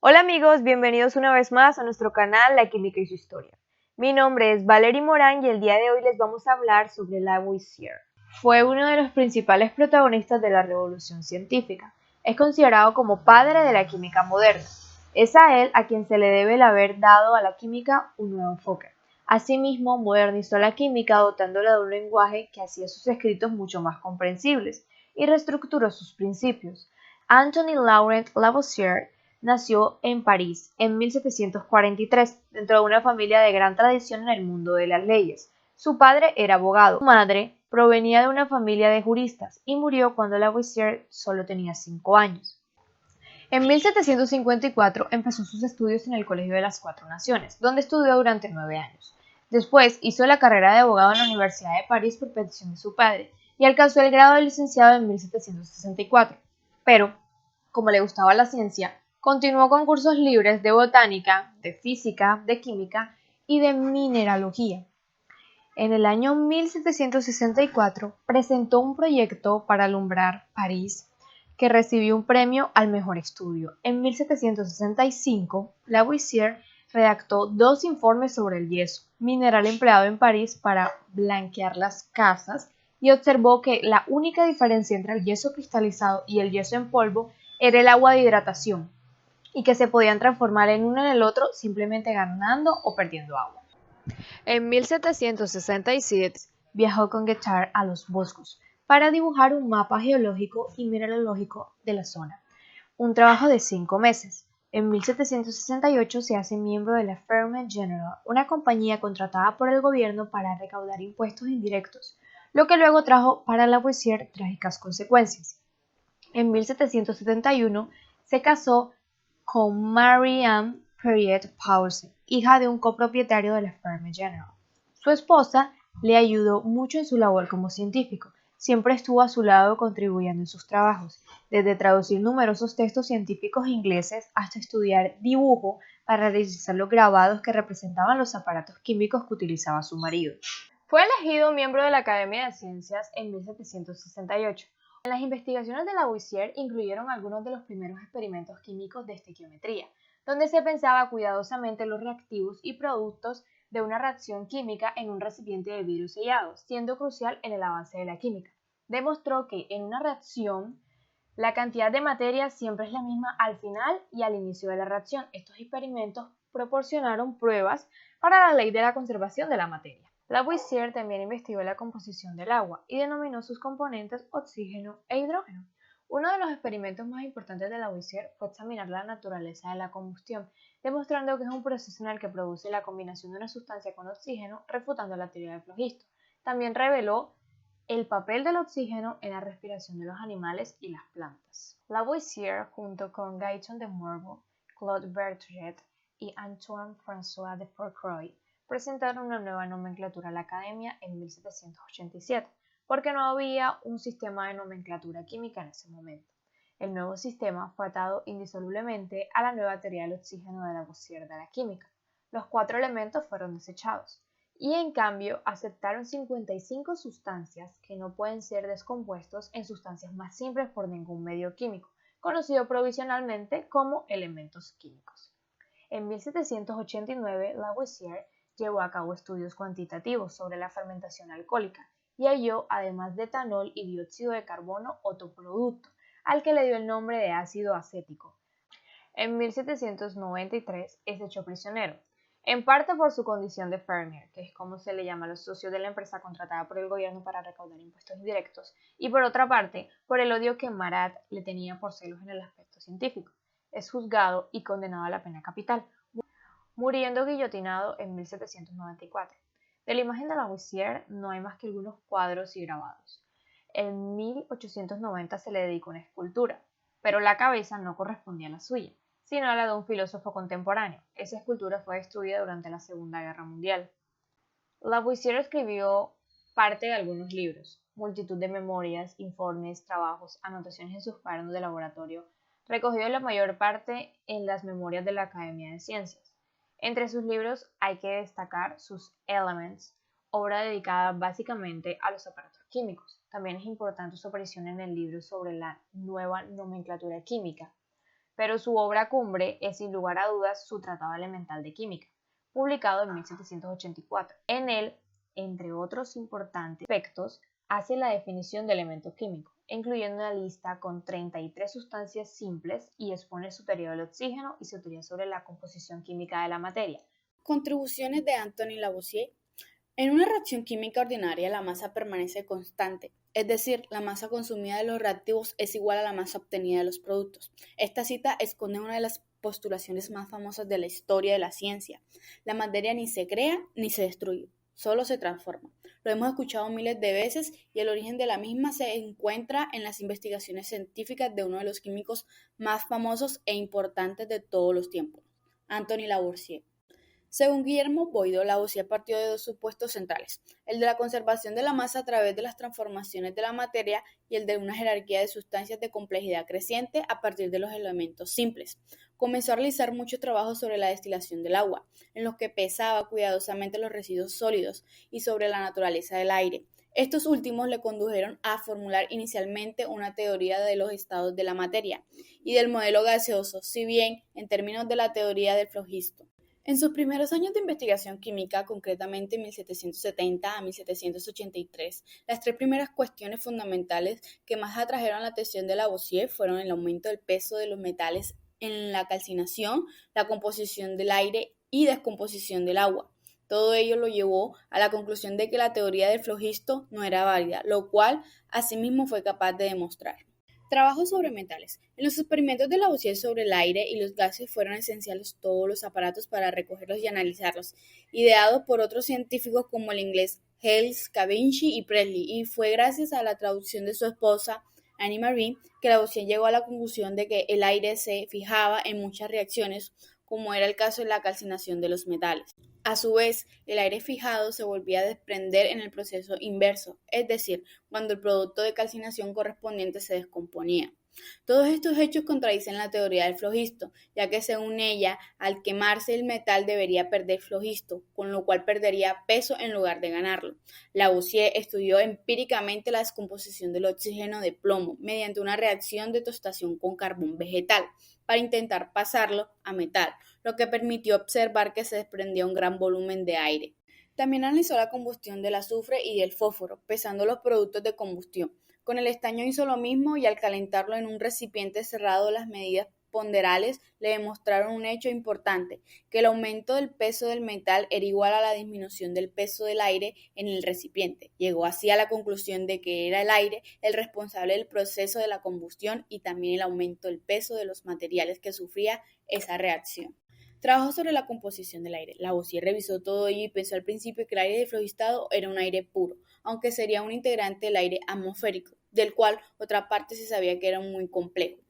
Hola amigos, bienvenidos una vez más a nuestro canal La Química y su Historia. Mi nombre es Valerie Morán y el día de hoy les vamos a hablar sobre Lavoisier. Fue uno de los principales protagonistas de la revolución científica. Es considerado como padre de la química moderna. Es a él a quien se le debe el haber dado a la química un nuevo enfoque. Asimismo, modernizó la química dotándola de un lenguaje que hacía sus escritos mucho más comprensibles y reestructuró sus principios. Anthony Laurent Lavoisier nació en París en 1743, dentro de una familia de gran tradición en el mundo de las leyes. Su padre era abogado, su madre provenía de una familia de juristas y murió cuando Lavoisier solo tenía 5 años. En 1754 empezó sus estudios en el Colegio de las Cuatro Naciones, donde estudió durante 9 años. Después hizo la carrera de abogado en la Universidad de París por petición de su padre y alcanzó el grado de licenciado en 1764. Pero, como le gustaba la ciencia, continuó con cursos libres de botánica, de física, de química y de mineralogía. En el año 1764 presentó un proyecto para alumbrar París que recibió un premio al mejor estudio. En 1765, Lavoisier redactó 2 informes sobre el yeso, mineral empleado en París para blanquear las casas, y observó que la única diferencia entre el yeso cristalizado y el yeso en polvo era el agua de hidratación, y que se podían transformar el uno en el otro simplemente ganando o perdiendo agua. En 1767 viajó con Guittard a los Vosgos para dibujar un mapa geológico y mineralógico de la zona, un trabajo de 5 meses. En 1768 se hace miembro de la Ferme General, una compañía contratada por el gobierno para recaudar impuestos indirectos, lo que luego trajo para Lavoisier trágicas consecuencias. En 1771 se casó con Marie-Anne Perrier-Paulsen, hija de un copropietario de la Ferme General. Su esposa le ayudó mucho en su labor como científico. Siempre estuvo a su lado contribuyendo en sus trabajos, desde traducir numerosos textos científicos ingleses hasta estudiar dibujo para realizar los grabados que representaban los aparatos químicos que utilizaba su marido. Fue elegido miembro de la Academia de Ciencias en 1768. En las investigaciones de Lavoisier incluyeron algunos de los primeros experimentos químicos de estequiometría, donde se pensaba cuidadosamente los reactivos y productos de una reacción química en un recipiente de vidrio sellado, siendo crucial en el avance de la química. Demostró que en una reacción la cantidad de materia siempre es la misma al final y al inicio de la reacción. Estos experimentos proporcionaron pruebas para la ley de la conservación de la materia. Lavoisier también investigó la composición del agua y denominó sus componentes oxígeno e hidrógeno. Uno de los experimentos más importantes de Lavoisier fue examinar la naturaleza de la combustión, demostrando que es un proceso en el que produce la combinación de una sustancia con oxígeno, refutando la teoría de flogisto. También reveló el papel del oxígeno en la respiración de los animales y las plantas. Lavoisier, junto con Guyton de Morveau, Claude Berthollet y Antoine-François de Fourcroy, presentaron una nueva nomenclatura a la Academia en 1787, porque no había un sistema de nomenclatura química en ese momento. El nuevo sistema fue atado indisolublemente a la nueva teoría del oxígeno de Lavoisier de la química. Los 4 elementos fueron desechados, y en cambio aceptaron 55 sustancias que no pueden ser descompuestos en sustancias más simples por ningún medio químico, conocido provisionalmente como elementos químicos. En 1789, Lavoisier llevó a cabo estudios cuantitativos sobre la fermentación alcohólica y halló, además de etanol y dióxido de carbono, otro producto, al que le dio el nombre de ácido acético. En 1793 es hecho prisionero, en parte por su condición de Fermier, que es como se le llama a los socios de la empresa contratada por el gobierno para recaudar impuestos indirectos, y por otra parte, por el odio que Marat le tenía por celos en el aspecto científico. Es juzgado y condenado a la pena capital, muriendo guillotinado en 1794. De la imagen de Lavoisier no hay más que algunos cuadros y grabados. En 1890 se le dedicó una escultura, pero la cabeza no correspondía a la suya, sino a la de un filósofo contemporáneo. Esa escultura fue destruida durante la Segunda Guerra Mundial. Lavoisier escribió parte de algunos libros, multitud de memorias, informes, trabajos, anotaciones en sus cuadernos de laboratorio, recogido la mayor parte en las memorias de la Academia de Ciencias. Entre sus libros hay que destacar sus Elements, obra dedicada básicamente a los aparatos químicos. También es importante su aparición en el libro sobre la nueva nomenclatura química, pero su obra cumbre es sin lugar a dudas su Tratado Elemental de Química, publicado en 1784. En él, entre otros importantes aspectos, hace la definición de elementos químicos, incluyendo una lista con 33 sustancias simples y expone su teoría del oxígeno y su teoría sobre la composición química de la materia. Contribuciones de Antoine Lavoisier. En una reacción química ordinaria, la masa permanece constante, es decir, la masa consumida de los reactivos es igual a la masa obtenida de los productos. Esta cita esconde una de las postulaciones más famosas de la historia de la ciencia. La materia ni se crea ni se destruye, solo se transforma. Lo hemos escuchado miles de veces y el origen de la misma se encuentra en las investigaciones científicas de uno de los químicos más famosos e importantes de todos los tiempos, Antoine Lavoisier. Según Guillermo Boido, Lavoisier partió de dos supuestos centrales, el de la conservación de la masa a través de las transformaciones de la materia y el de una jerarquía de sustancias de complejidad creciente a partir de los elementos simples. Comenzó a realizar muchos trabajos sobre la destilación del agua, en los que pesaba cuidadosamente los residuos sólidos y sobre la naturaleza del aire. Estos últimos le condujeron a formular inicialmente una teoría de los estados de la materia y del modelo gaseoso, si bien en términos de la teoría del flogisto. En sus primeros años de investigación química, concretamente en 1770 a 1783, las tres primeras cuestiones fundamentales que más atrajeron la atención de Lavoisier fueron el aumento del peso de los metales en la calcinación, la composición del aire y descomposición del agua. Todo ello lo llevó a la conclusión de que la teoría del flogisto no era válida, lo cual asimismo fue capaz de demostrar. Trabajo sobre metales. En los experimentos de Lavoisier sobre el aire y los gases fueron esenciales todos los aparatos para recogerlos y analizarlos, ideados por otros científicos como el inglés Hales, Cavendish y Presley, y fue gracias a la traducción de su esposa, Annie Marie, que Lavoisier llegó a la conclusión de que el aire se fijaba en muchas reacciones, como era el caso de la calcinación de los metales. A su vez, el aire fijado se volvía a desprender en el proceso inverso, es decir, cuando el producto de calcinación correspondiente se descomponía. Todos estos hechos contradicen la teoría del flogisto, ya que según ella, al quemarse el metal debería perder flogisto, con lo cual perdería peso en lugar de ganarlo. Lavoisier estudió empíricamente la descomposición del oxígeno de plomo mediante una reacción de tostación con carbón vegetal, para intentar pasarlo a metal, lo que permitió observar que se desprendía un gran volumen de aire. También analizó la combustión del azufre y del fósforo, pesando los productos de combustión. Con el estaño hizo lo mismo y al calentarlo en un recipiente cerrado, las medidas ponderales le demostraron un hecho importante, que el aumento del peso del metal era igual a la disminución del peso del aire en el recipiente. Llegó así a la conclusión de que era el aire el responsable del proceso de la combustión y también el aumento del peso de los materiales que sufría esa reacción. Trabajó sobre la composición del aire. Lavoisier revisó todo ello y pensó al principio que el aire deflogistado era un aire puro, aunque sería un integrante del aire atmosférico, del cual otra parte se sabía que era muy complejo.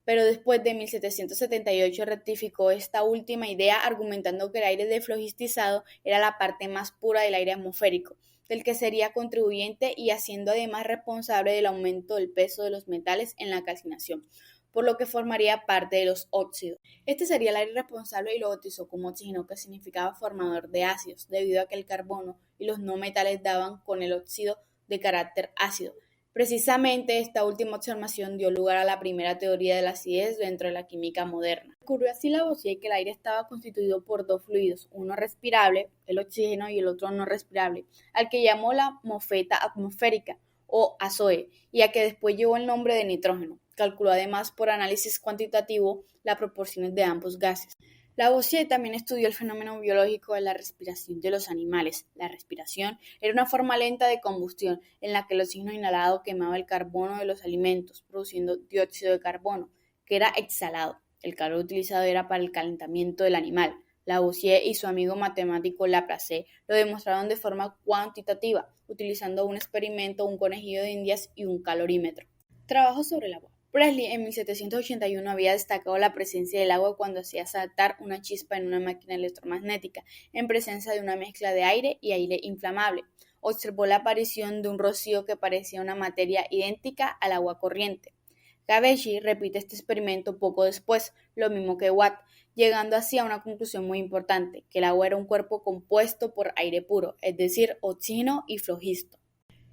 Pero después de 1778 rectificó esta última idea argumentando que el aire deflogistizado era la parte más pura del aire atmosférico, del que sería contribuyente y haciendo además responsable del aumento del peso de los metales en la calcinación, por lo que formaría parte de los óxidos. Este sería el aire responsable y lo bautizó como oxígeno, que significaba formador de ácidos, debido a que el carbono y los no metales daban con el óxido de carácter ácido. Precisamente esta última observación dio lugar a la primera teoría de la acidez dentro de la química moderna. Ocurrió así Lavoisier que el aire estaba constituido por dos fluidos, uno respirable, el oxígeno, y el otro no respirable, al que llamó la mofeta atmosférica o azoe, y a que después llevó el nombre de nitrógeno. Calculó además por análisis cuantitativo las proporciones de ambos gases. Lavoisier también estudió el fenómeno biológico de la respiración de los animales. La respiración era una forma lenta de combustión en la que el oxígeno inhalado quemaba el carbono de los alimentos, produciendo dióxido de carbono, que era exhalado. El calor utilizado era para el calentamiento del animal. Lavoisier y su amigo matemático Laplace lo demostraron de forma cuantitativa, utilizando un experimento, un conejillo de indias y un calorímetro. Trabajo sobre el agua. Presley en 1781 había destacado la presencia del agua cuando hacía saltar una chispa en una máquina electromagnética, en presencia de una mezcla de aire y aire inflamable. Observó la aparición de un rocío que parecía una materia idéntica al agua corriente. Cavendish repite este experimento poco después, lo mismo que Watt, llegando así a una conclusión muy importante, que el agua era un cuerpo compuesto por aire puro, es decir, oxígeno y flogisto.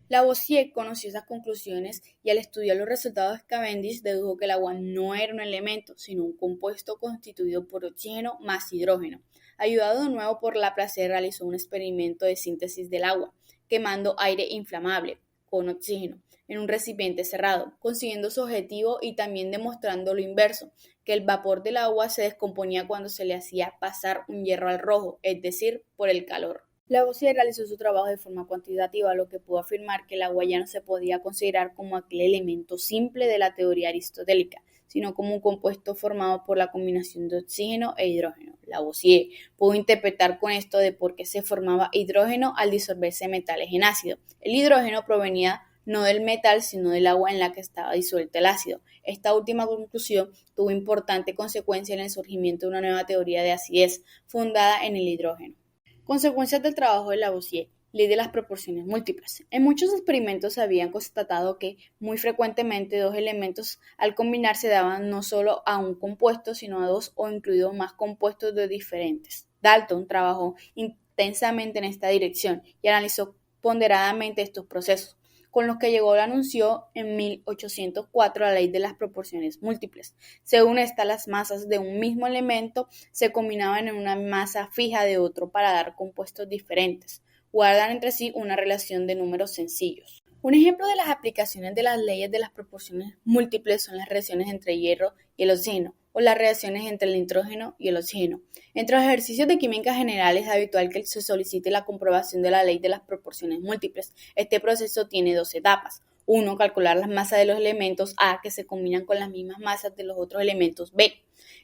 Lavoisier conoció esas conclusiones y al estudiar los resultados de Cavendish dedujo que el agua no era un elemento, sino un compuesto constituido por oxígeno más hidrógeno. Ayudado de nuevo por Laplace, realizó un experimento de síntesis del agua, quemando aire inflamable con oxígeno en un recipiente cerrado, consiguiendo su objetivo y también demostrando lo inverso, que el vapor del agua se descomponía cuando se le hacía pasar un hierro al rojo, es decir, por el calor. Lavoisier realizó su trabajo de forma cuantitativa, lo que pudo afirmar que el agua ya no se podía considerar como aquel elemento simple de la teoría aristotélica, sino como un compuesto formado por la combinación de oxígeno e hidrógeno. Lavoisier pudo interpretar con esto de por qué se formaba hidrógeno al disolverse metales en ácido. El hidrógeno provenía no del metal, sino del agua en la que estaba disuelto el ácido. Esta última conclusión tuvo importante consecuencia en el surgimiento de una nueva teoría de acidez, fundada en el hidrógeno. Consecuencias del trabajo de Lavoisier, ley de las proporciones múltiples. En muchos experimentos se habían constatado que muy frecuentemente dos elementos al combinarse daban no solo a un compuesto, sino a dos o incluido más compuestos de diferentes. Dalton trabajó intensamente en esta dirección y analizó ponderadamente estos procesos, con los que llegó anunció en 1804 la ley de las proporciones múltiples. Según esta, las masas de un mismo elemento se combinaban en una masa fija de otro para dar compuestos diferentes. Guardan entre sí una relación de números sencillos. Un ejemplo de las aplicaciones de las leyes de las proporciones múltiples son las reacciones entre hierro y el oxígeno, o las reacciones entre el nitrógeno y el oxígeno. Entre los ejercicios de química general es habitual que se solicite la comprobación de la ley de las proporciones múltiples. Este proceso tiene dos etapas. 1. Calcular las masas de los elementos A que se combinan con las mismas masas de los otros elementos B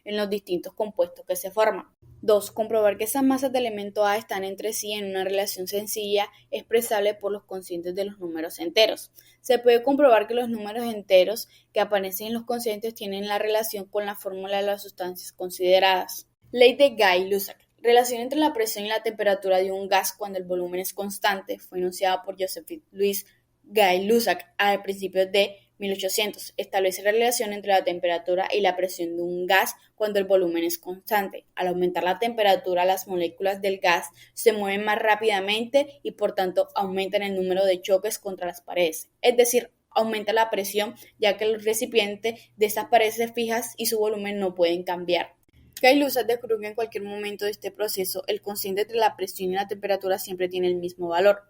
en los distintos compuestos que se forman. 2. Comprobar que esas masas del elemento A están entre sí en una relación sencilla expresable por los cocientes de los números enteros. Se puede comprobar que los números enteros que aparecen en los cocientes tienen la relación con la fórmula de las sustancias consideradas. Ley de Gay-Lussac. Relación entre la presión y la temperatura de un gas cuando el volumen es constante fue enunciada por Joseph Louis Gay-Lussac a principios de 1800. Establece la relación entre la temperatura y la presión de un gas cuando el volumen es constante. Al aumentar la temperatura, las moléculas del gas se mueven más rápidamente y por tanto aumentan el número de choques contra las paredes. Es decir, aumenta la presión ya que el recipiente de estas paredes fijas y su volumen no pueden cambiar. Gay-Lussac descubrió que en cualquier momento de este proceso el cociente entre la presión y la temperatura siempre tiene el mismo valor.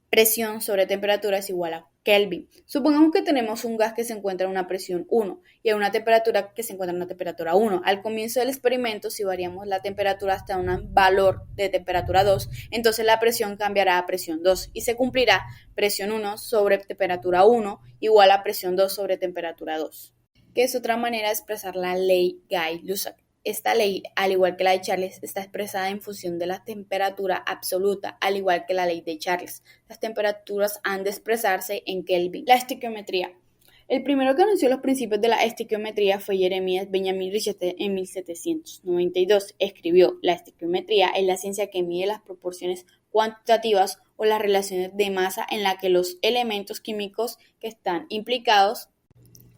Presión sobre temperatura es igual a Kelvin. Supongamos que tenemos un gas que se encuentra a una presión 1 y a una temperatura que se encuentra a una temperatura 1. Al comienzo del experimento, si variamos la temperatura hasta un valor de temperatura 2, entonces la presión cambiará a presión 2 y se cumplirá presión 1 sobre temperatura 1 igual a presión 2 sobre temperatura 2, que es otra manera de expresar la ley Gay-Lussac. Esta ley, al igual que la de Charles, está expresada en función de la temperatura absoluta, al igual que la ley de Charles. Las temperaturas han de expresarse en Kelvin. La estequiometría. El primero que anunció los principios de la estequiometría fue Jeremias Benjamin Richter en 1792. Escribió: la estequiometría es la ciencia que mide las proporciones cuantitativas o las relaciones de masa en la que los elementos químicos que están implicados.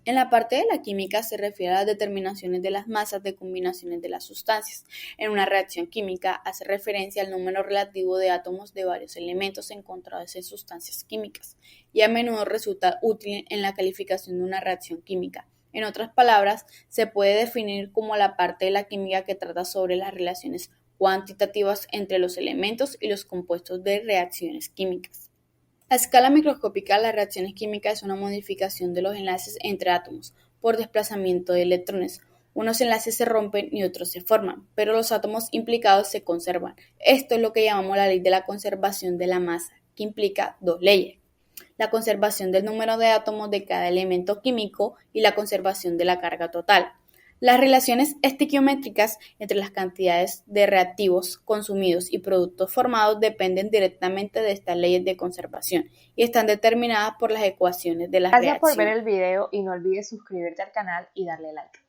En la parte de la química se refiere a las determinaciones de las masas de combinaciones de las sustancias. En una reacción química hace referencia al número relativo de átomos de varios elementos encontrados en sustancias químicas y a menudo resulta útil en la calificación de una reacción química. En otras palabras, se puede definir como la parte de la química que trata sobre las relaciones cuantitativas entre los elementos y los compuestos de reacciones químicas. A escala microscópica, las reacciones químicas es una modificación de los enlaces entre átomos por desplazamiento de electrones. Unos enlaces se rompen y otros se forman, pero los átomos implicados se conservan. Esto es lo que llamamos la ley de la conservación de la masa, que implica dos leyes: la conservación del número de átomos de cada elemento químico y la conservación de la carga total. Las relaciones estequiométricas entre las cantidades de reactivos consumidos y productos formados dependen directamente de estas leyes de conservación y están determinadas por las ecuaciones de las Gracias por ver reacciones. el video y no olvides suscribirte al canal y darle like.